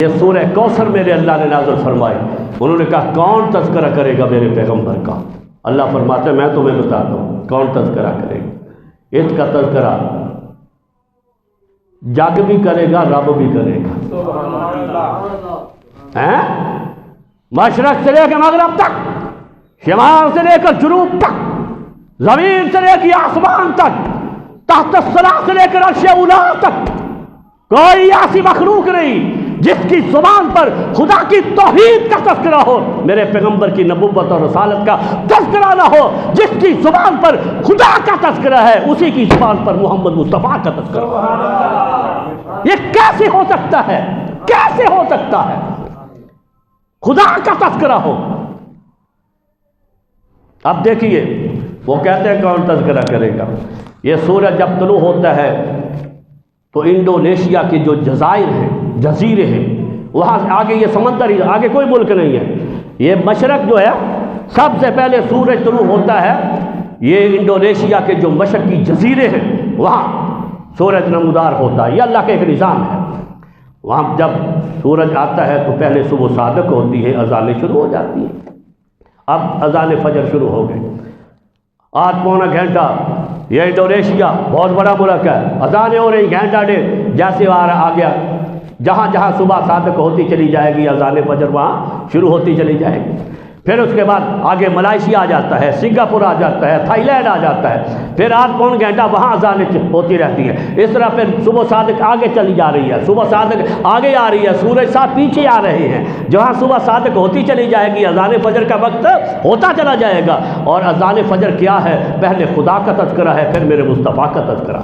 یہ سورہ کوثر میرے اللہ نے نازل فرمائی۔ انہوں نے کہا کون تذکرہ کرے گا میرے پیغمبر کا؟ اللہ فرماتے ہیں میں تمہیں بتاتا ہوں کون تذکرہ کرے گا۔ اس کا تذکرہ جگ بھی کرے گا، رب بھی کرے گا۔ مشرق سے لے کے مغرب تک، شمال سے لے کر جنوب تک، زمین سے لے کے آسمان تک، تحت الثری سے لے کر عرش اولی تک، کوئی ایسی مخلوق نہیں جس کی زبان پر خدا کی توحید کا تذکرہ ہو، میرے پیغمبر کی نبوت اور رسالت کا تذکرہ نہ ہو۔ جس کی زبان پر خدا کا تذکرہ ہے اسی کی زبان پر محمد مصطفیٰ کا تذکرہ ہو۔ یہ کیسے ہو سکتا ہے؟ کیسے ہو سکتا ہے خدا کا تذکرہ ہو؟ اب دیکھیے وہ کہتے ہیں کون تذکرہ کرے گا۔ یہ سورج جب طلوع ہوتا ہے تو انڈونیشیا کے جو جزائر ہیں، جزیرے ہیں، وہاں آگے یہ سمندر ہی، آگے کوئی ملک نہیں ہے۔ یہ مشرق جو ہے سب سے پہلے سورج طلوع ہوتا ہے، یہ انڈونیشیا کے جو مشرقی جزیرے ہیں وہاں سورج نمودار ہوتا ہے۔ یہ اللہ کا ایک نظام ہے۔ وہاں جب سورج آتا ہے تو پہلے صبح صادق ہوتی ہے، اذانیں شروع ہو جاتی ہیں۔ اب اذان فجر شروع ہو گئی، 8 پونا گھنٹہ، یہ انڈونیشیا بہت بڑا ملک ہے، اذانیں ہو رہی گھنٹہ ڈیڑھ، جیسے آ گیا جہاں جہاں صبح صادق ہوتی چلی جائے گی اذان فجر وہاں شروع ہوتی چلی جائے گی۔ پھر اس کے بعد آگے ملائیشیا آ جاتا ہے، سنگاپور آ جاتا ہے، تھائی لینڈ آ جاتا ہے، پھر 8 پونا گھنٹہ وہاں اذانیں ہوتی رہتی ہیں۔ اس طرح پھر صبح صادق آگے چلی جا رہی ہے، صبح صادق آگے آ رہی ہے، سورج صاحب پیچھے آ رہے ہیں۔ جہاں صبح صادق ہوتی چلی جائے گی اذان فجر کا وقت ہوتا چلا جائے گا۔ اور اذان فجر کیا ہے؟ پہلے خدا کا تذکرہ ہے، پھر میرے مصطفیٰ کا تذکرہ۔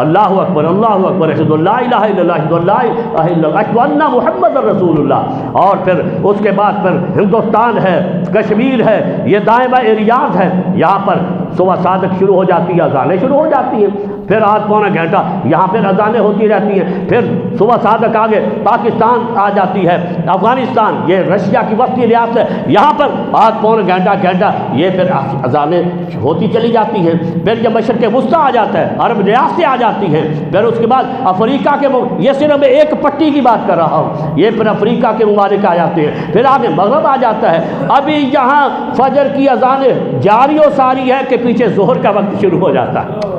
اللہ اکبر، اللہ اکبر، اشہد ان لا الہ الا اللہ، اشہد ان لا الہ الا اللہ، اشہد ان محمد رسول اللہ۔ اور پھر اس کے بعد پھر ہندوستان ہے، کشمیر ہے، یہ دائبہ ریاض ہے، یہاں پر صبح صادق شروع ہو جاتی ہے، اذانیں شروع ہو جاتی ہیں، پھر 8 پونا گھنٹہ یہاں پھر اذانیں ہوتی رہتی ہیں، پھر صبح صادق آگے پاکستان آ جاتی ہے، افغانستان یہ رشیا کی وسطی ریاست ہے، یہاں پر 8 پونا گھنٹہ یہ پھر اذانیں ہوتی چلی جاتی ہیں۔ پھر جب مشرق وسطیٰ آ جاتا ہے، عرب ریاستیں آ جاتی ہیں، پھر اس کے بعد افریقہ کے یہ صرف میں ایک پٹی کی بات کر رہا ہوں، یہ پھر افریقہ کے ممالک آ جاتے ہیں، پھر آگے مغرب آ جاتا ہے۔ ابھی یہاں فجر کی اذانیں جاری و ساری ہے کہ پیچھے ظہر کا وقت شروع ہو جاتا ہے،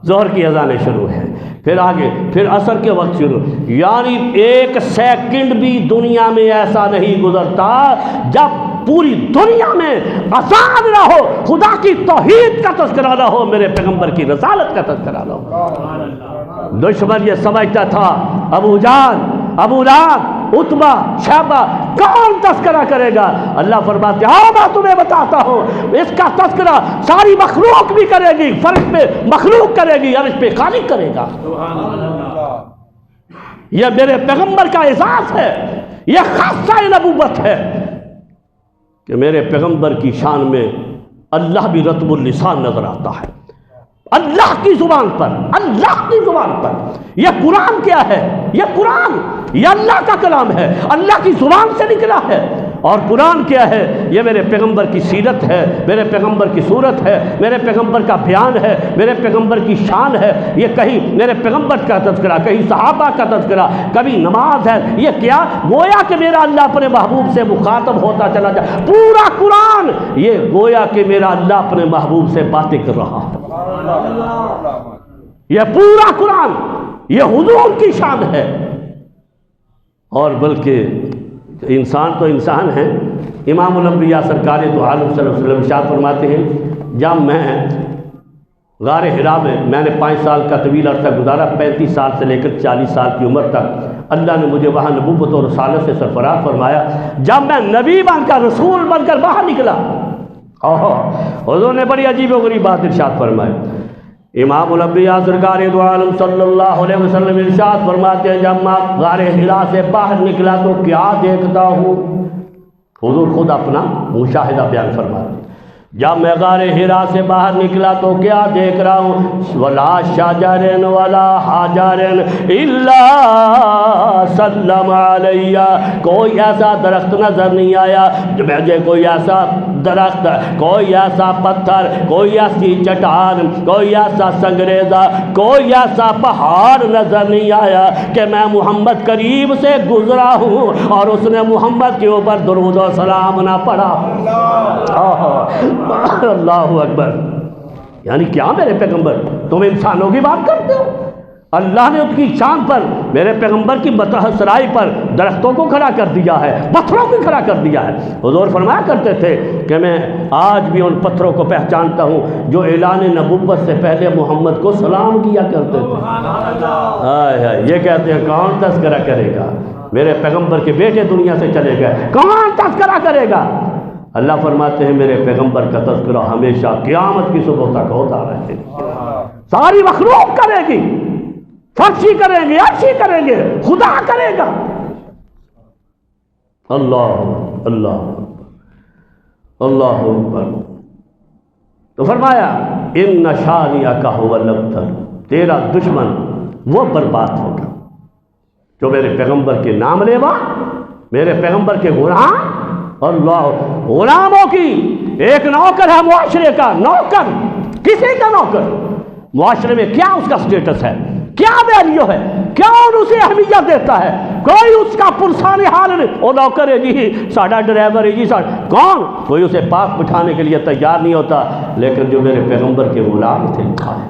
ظہر کی اذانیں شروع ہیں، پھر آگے پھر عصر کے وقت شروع، یعنی 1 سیکنڈ بھی دنیا میں ایسا نہیں گزرتا جب پوری دنیا میں اذان نہ ہو، خدا کی توحید کا تذکرہ نہ ہو، میرے پیغمبر کی رسالت کا تذکرہ نہ ہو۔ دشمن یہ سمجھتا تھا ابو جان، ابو لہب، عتبہ، شیبہ کون تذکرہ کرے گا؟ اللہ فرماتے ہیں میں تمہیں بتاتا ہوں، اس کا تذکرہ ساری مخلوق بھی کرے گی، فرش پہ مخلوق کرے گی، عرش پہ خالق کرے گا۔ یہ میرے پیغمبر کا اعزاز ہے، یہ خاصہ نبوت ہے کہ میرے پیغمبر کی شان میں اللہ بھی رطب اللسان نظر آتا ہے، اللہ کی زبان پر، اللہ کی زبان پر۔ یہ قرآن کیا ہے؟ یہ قرآن یہ اللہ کا کلام ہے، اللہ کی زبان سے نکلا ہے۔ اور قرآن کیا ہے؟ یہ میرے پیغمبر کی سیرت ہے، میرے پیغمبر کی صورت ہے، میرے پیغمبر کا بیان ہے، میرے پیغمبر کی شان ہے۔ یہ کہیں میرے پیغمبر کا تذکرہ، کہیں صحابہ کا تذکرہ، کبھی نماز ہے۔ یہ کیا گویا کہ میرا اللہ اپنے محبوب سے مخاطب ہوتا چلا جائے۔ پورا قرآن یہ گویا کہ میرا اللہ اپنے محبوب سے باتیں کر رہا ہے۔ یہ پورا قرآن یہ حضور کی شان ہے۔ اور بلکہ انسان تو انسان ہے، امام الانبیاء سرکار دو عالم صلی اللہ علیہ وسلم ارشاد فرماتے ہیں جب میں غار حرا میں نے 5 سال کا طویل عرصہ گزارا، 35 سال سے لے کر 40 سال کی عمر تک اللہ نے مجھے وہاں نبوت اور رسالت سے سرفراز فرمایا۔ جب میں نبی بن کر، رسول بن کر باہر نکلا، حضور نے بڑی عجیب و غریب بات ارشاد فرمائی۔ امام الانبیاء سرکار دو عالم صلی اللہ علیہ وسلم ارشاد فرماتے ہیں جب میں غار حرا سے باہر نکلا تو کیا دیکھتا ہوں؟ حضور خود اپنا مشاہدہ بیان فرماتے ہیں، جب میں غار حرا سے باہر نکلا تو کیا دیکھ رہا ہوں؟ ولا شجر ولا حجر الا سلم علیہ، کوئی ایسا درخت نظر نہیں آیا، مجھے کوئی ایسا درخت، کوئی ایسا پتھر، کوئی ایسی چٹان، کوئی ایسا سنگریزہ، کوئی ایسا پہاڑ نظر نہیں آیا کہ میں محمد قریب سے گزرا ہوں اور اس نے محمد کے اوپر درود و سلام نہ پڑھا۔ اللہ اکبر۔ یعنی کیا میرے پیغمبر، تم انسانوں کی بات کرتے ہو؟ اللہ نے اس کی شان پر، میرے پیغمبر کی سرائی پر درختوں کو کھڑا کر دیا ہے، پتھروں کو کھڑا کر دیا ہے۔ حضور فرمایا کرتے تھے کہ میں آج بھی ان پتھروں کو پہچانتا ہوں جو اعلان نبوت سے پہلے محمد کو سلام کیا کرتے تھے۔ یہ کہتے ہیں کون تذکرہ کرے گا؟ میرے پیغمبر کے بیٹے دنیا سے چلے گئے، کون تذکرہ کرے گا؟ اللہ فرماتے ہیں میرے پیغمبر کا تذکرہ ہمیشہ قیامت کی صبح تک ہوتا رہے گا، ساری مخلوق کرے گی، فرشی کریں گے، عرشی کریں گے، خدا کرے گا۔ اللہ اللہ اللہ اکبر۔ تو فرمایا ان شانئک ھو الابتر، تیرا دشمن وہ برباد ہوگا جو میرے پیغمبر کے نام لیوا، میرے پیغمبر کے غلام۔ اللہ، غلاموں کی ایک نوکر ہے معاشرے کا، نوکر، کسی کا نوکر، معاشرے میں کیا اس کا سٹیٹس ہے، کیا ویلیو ہے، کون اسے اہمیت دیتا ہے؟ کوئی اس کا پرسان حال نہیں، وہ نوکر ہے جی، ساڈا ڈرائیور ہے جی، کون؟ کوئی اسے پاس بٹھانے کے لیے تیار نہیں ہوتا۔ لیکن جو میرے پیغمبر کے غلام تھے، لکھا ہے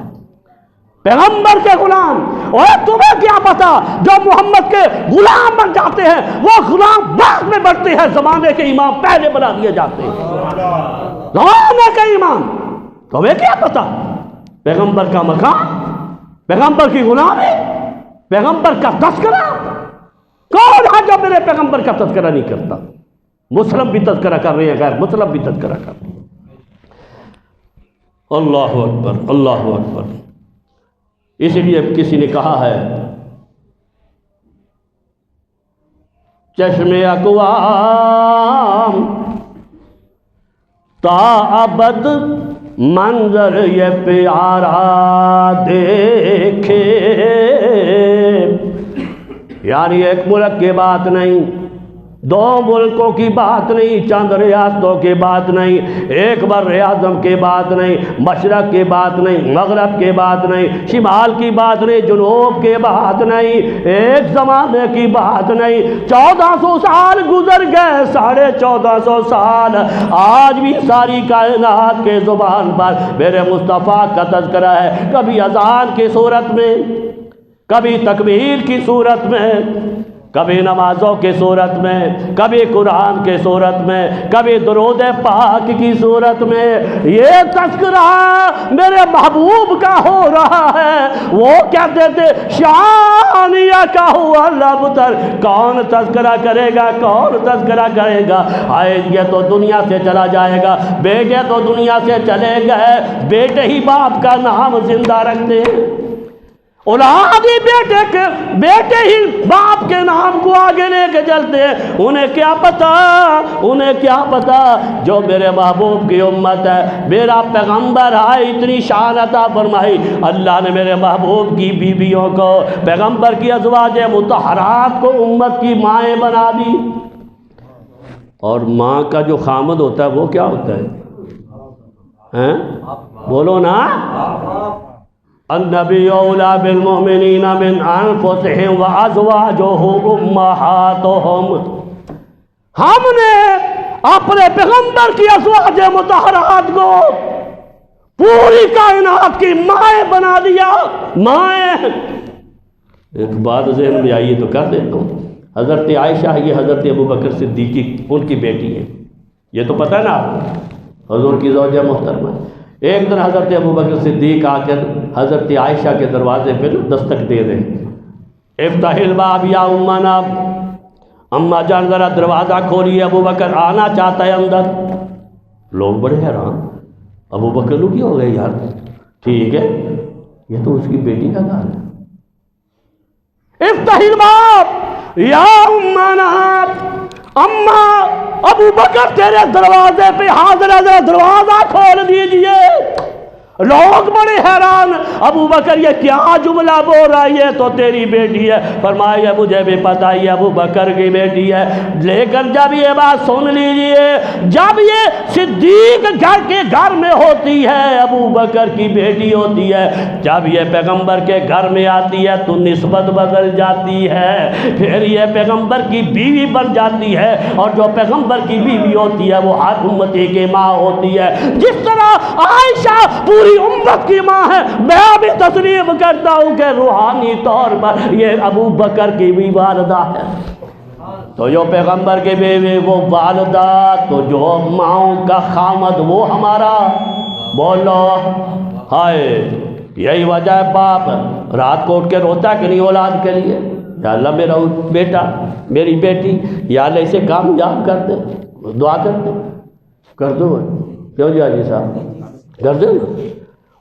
پیغمبر کے غلام۔ اور تمہیں کیا پتا جو محمد کے غلام بن جاتے ہیں وہ غلام بعد میں بڑھتے ہیں، زمانے کے امام پہلے بنا دیے جاتے ہیں، زمانے کے امام۔ تمہیں کیا پتا پیغمبر کا مقام، پیغمبر کی غلامی، پیغمبر کا تذکرہ؟ کون ہے جو میرے پیغمبر کا تذکرہ نہیں کرتا؟ مسلم بھی تذکرہ کر رہے ہیں، غیر مسلم بھی تذکرہ کر رہے ہیں۔ اللہ اکبر اللہ اکبر۔ اسی لیے کسی نے کہا ہے چشم اقوام تا ابد منظر یہ پیارا دیکھے، یعنی ایک ملک کی بات نہیں، دو ملکوں کی بات نہیں، چند ریاستوں کی بات نہیں، ایک بر اعظم کی بات نہیں، مشرق کی بات نہیں، مغرب کی بات نہیں، شمال کی بات نہیں، جنوب کی بات نہیں، ایک زمانے کی بات نہیں۔ 1400 سال گزر گئے، 1450 سال، آج بھی ساری کائنات کے زبان پر میرے مصطفیٰ کا تذکرہ ہے، کبھی اذان کی صورت میں، کبھی تکبیر کی صورت میں، کبھی نمازوں کی صورت میں، کبھی قرآن کی صورت میں، کبھی درود پاک کی صورت میں۔ یہ تذکرہ میرے محبوب کا ہو رہا ہے۔ وہ کہتے تھے شانئک ھو الابتر، کون تذکرہ کرے گا، کون تذکرہ کرے گا؟ آئے یہ تو دنیا سے چلا جائے گا، بیٹے تو دنیا سے چلے گئے، بیٹے ہی باپ کا نام زندہ رکھتے ہیں، اولاد ہی بیٹے ہی باپ کے نام کو آگے لے کے چلتے ہیں۔ انہیں کیا پتا، انہیں کیا پتا جو میرے محبوب کی امت ہے، میرا پیغمبر ہے، اتنی شان عطا فرمائی اللہ نے میرے محبوب کی بیویوں کو، پیغمبر کی ازواج مطہرات کو امت کی مائیں بنا دی۔ اور ماں کا جو خامد ہوتا ہے وہ کیا ہوتا ہے؟ بولو نا، النبی اولیٰ بالمؤمنین من انفسہم وازواجہ امہاتہم۔ ہم نے اپنے پیغمبر کی ازواج مطہرات کو پوری کائنات کی مائیں بنا دیا، مائیں۔ ایک بات ذہن میں آئیے تو کر دیتا ہوں، حضرت عائشہ یہ حضرت ابوبکر صدیقی ان کی بیٹی ہے، یہ تو پتہ ہے نا، حضور کی زوجہ محترمہ۔ ایک دن حضرت ابوبکر صدیق آ کر حضرت عائشہ کے دروازے پہ دستک دے رہے، افتح الباب یا امنا، اماں جان ذرا دروازہ کھولیے، ابوبکر آنا چاہتا ہے اندر۔ لوگ بڑے حیران، ابوبکر لوگ کیا ہو گئے یار، ٹھیک ہے یہ تو اس کی بیٹی کا گھر ہے۔ افتح الباب یا امنا، اماں ابوبکر تیرے دروازے پہ حاضر ہے، ذرا دروازہ کھول دیجئے۔ لوگ بڑے حیران، ابو بکر یہ کیا جملہ بول رہا ہے، یہ تو تیری بیٹی ہے۔ فرمایا مجھے بھی پتہ یہ ابو بکر کی بیٹی ہے، لیکن جب یہ بات سن لیجئے، جب یہ صدیق گھر کے گھر میں ہوتی ہے، ابو بکر کی بیٹی ہوتی ہے، جب یہ پیغمبر کے گھر میں آتی ہے تو نسبت بدل جاتی ہے، پھر یہ پیغمبر کی بیوی بن جاتی ہے، اور جو پیغمبر کی بیوی ہوتی ہے وہ ہر امتی کی ماں ہوتی ہے۔ جس طرح عائشہ پوری امت کی ماں ہے، میں بھی تسلیم کرتا ہوں کہ روحانی طور پر یہ ابو بکر کی بھی والدہ ہے۔ تو جو پیغمبر کے بیوی وہ والدہ، تو جو ماؤں کا خامد وہ ہمارا، بولو ہائے۔ یہی وجہ ہے باپ رات کو اٹھ کے روتا کہ نہیں اولاد کے لیے، یا اللہ میرا بیٹا میری بیٹی یا اللہ اسے کامیاب کر دے، دعا کر دو کیوں جی حاجی صاحب کر دو نا۔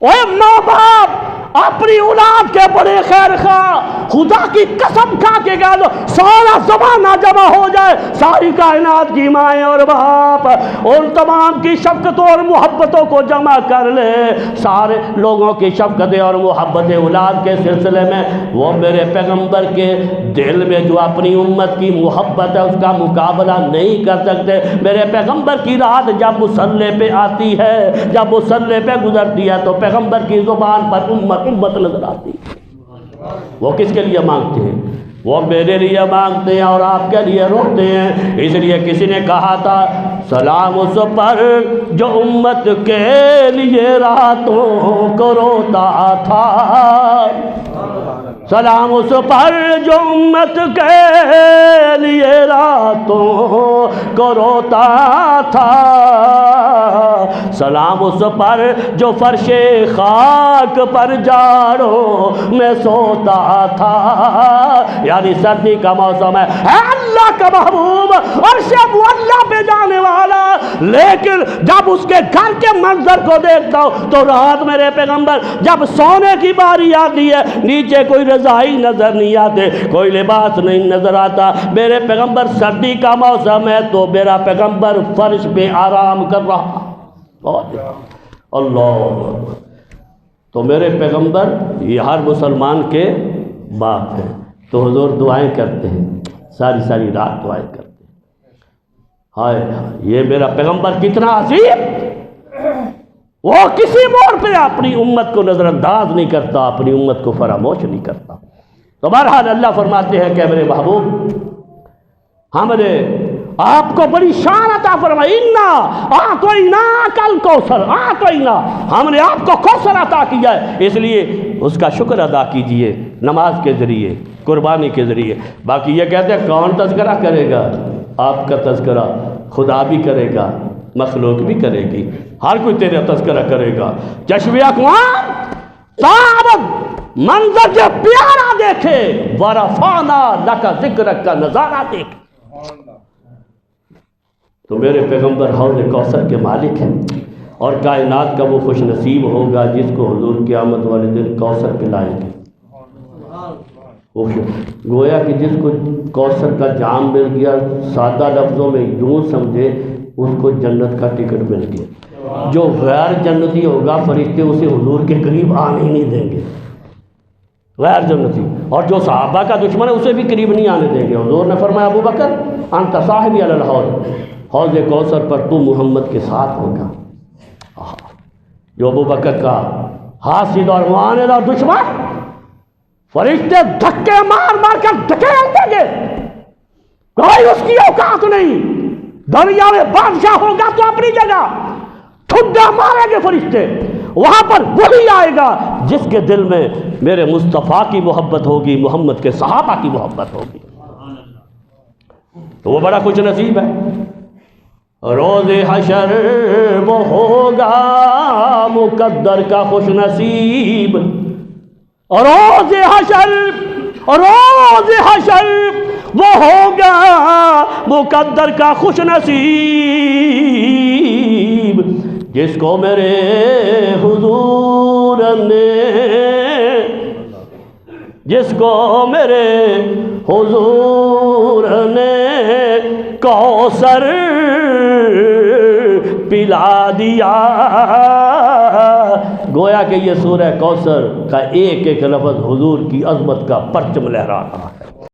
اوے ماں باپ اپنی اولاد کے بڑے خیر خواہ، خدا کی قسم کھا کے کہہ دو سارا زمانہ جمع ہو جائے، ساری کائنات کی مائیں اور باپ ان تمام کی شفقتوں اور محبتوں کو جمع کر لے، سارے لوگوں کی شفقتیں اور محبتیں اولاد کے سلسلے میں، وہ میرے پیغمبر کے دل میں جو اپنی امت کی محبت ہے اس کا مقابلہ نہیں کر سکتے۔ میرے پیغمبر کی رات جب مصلی پہ آتی ہے، جب مصلی پہ گزرتی ہے تو پیغمبر کی زبان پر امت امت نظر آتی ہے۔ وہ کس کے لیے مانگتے ہیں؟ وہ میرے لیے مانگتے ہیں اور آپ کے لیے روتے ہیں۔ اس لیے کسی نے کہا تھا سلام اس پر جو امت کے لیے راتوں کو روتا تھا، سلام اس پر جو امت کے لیے راتوں کو روتا تھا، سلام اس پر جو فرش خاک پر جاڑوں میں سوتا تھا۔ یعنی سردی کا موسم ہے، اے اللہ کا محبوب عرش معلیٰ پہ جانے والا، لیکن جب اس کے گھر کے منظر کو دیکھتا ہوں تو رات میرے پیغمبر جب سونے کی باری آتی ہے، نیچے کوئی رضائی نظر نہیں آتے، کوئی لباس نہیں نظر آتا۔ میرے پیغمبر سردی کا موسم ہے تو میرا پیغمبر فرش پہ آرام کر رہا، اللہ۔ تو میرے پیغمبر یہ ہر مسلمان کے باپ ہیں، تو حضور دعائیں کرتے ہیں، ساری ساری رات دعائیں کرتے ہیں۔ ہائے یہ میرا پیغمبر کتنا عظیم، وہ کسی موڑ پہ اپنی امت کو نظر انداز نہیں کرتا، اپنی امت کو فراموش نہیں کرتا۔ تو بہرحال اللہ فرماتے ہیں کہ میرے محبوب ہم نے آپ کو بڑی شان عطا فرمائی، انا اعطیناک الکوثر، اعطینا، ہم نے آپ کو کوثر عطا کیا ہے، اس لیے اس کا شکر ادا کیجئے نماز کے ذریعے، قربانی کے ذریعے۔ باقی یہ کہتے ہیں کون تذکرہ کرے گا؟ آپ کا تذکرہ خدا بھی کرے گا، مخلوق بھی کرے گی، ہر کوئی تیرا تذکرہ کرے گا۔ چشم اقوام صاحب منظر جو پیارا دیکھے، ورفعنا لک ذکرک کا نظارہ دیکھے، تو میرے پیغمبر حوض کوثر کے مالک ہیں، اور کائنات کا وہ خوش نصیب ہوگا جس کو حضور قیامت والے دن کوثر پلائیں گے۔ گویا کہ جس کو کوثر کا جام مل گیا، سادہ لفظوں میں یوں سمجھے اس کو جنت کا ٹکٹ مل گیا۔ جو غیر جنتی ہوگا فرشتے اسے حضور کے قریب آنے ہی نہیں دیں گے، غیر جنتی، اور جو صحابہ کا دشمن ہے اسے بھی قریب نہیں آنے دیں گے۔ حضور نے فرمایا ابو بکر انت صاحبی علی الحوض، حوض کوثر پر تو محمد کے ساتھ ہوگا۔ جو ابو بکر کا حاسد اور معاند اور دشمن، فرشتے دھکے مار مار کر دھکیل دیں گے، کوئی اس کی اوقات نہیں۔ دنیا میں بادشاہ ہوگا تو اپنی جگہ، ٹھڈا ماریں گے فرشتے، وہاں پر وہی آئے گا جس کے دل میں میرے مصطفیٰ کی محبت ہوگی، محمد کے صحابہ کی محبت ہوگی، تو وہ بڑا خوش نصیب ہے۔ روز حشر وہ ہوگا مقدر کا خوش نصیب، روز حشر وہ ہوگا مقدر کا خوش نصیب، جس کو میرے حضور نے کوثر پلا دیا، گویا کہ یہ سورہ کوثر کا ایک ایک لفظ حضور کی عظمت کا پرچم لہرا رہا ہے۔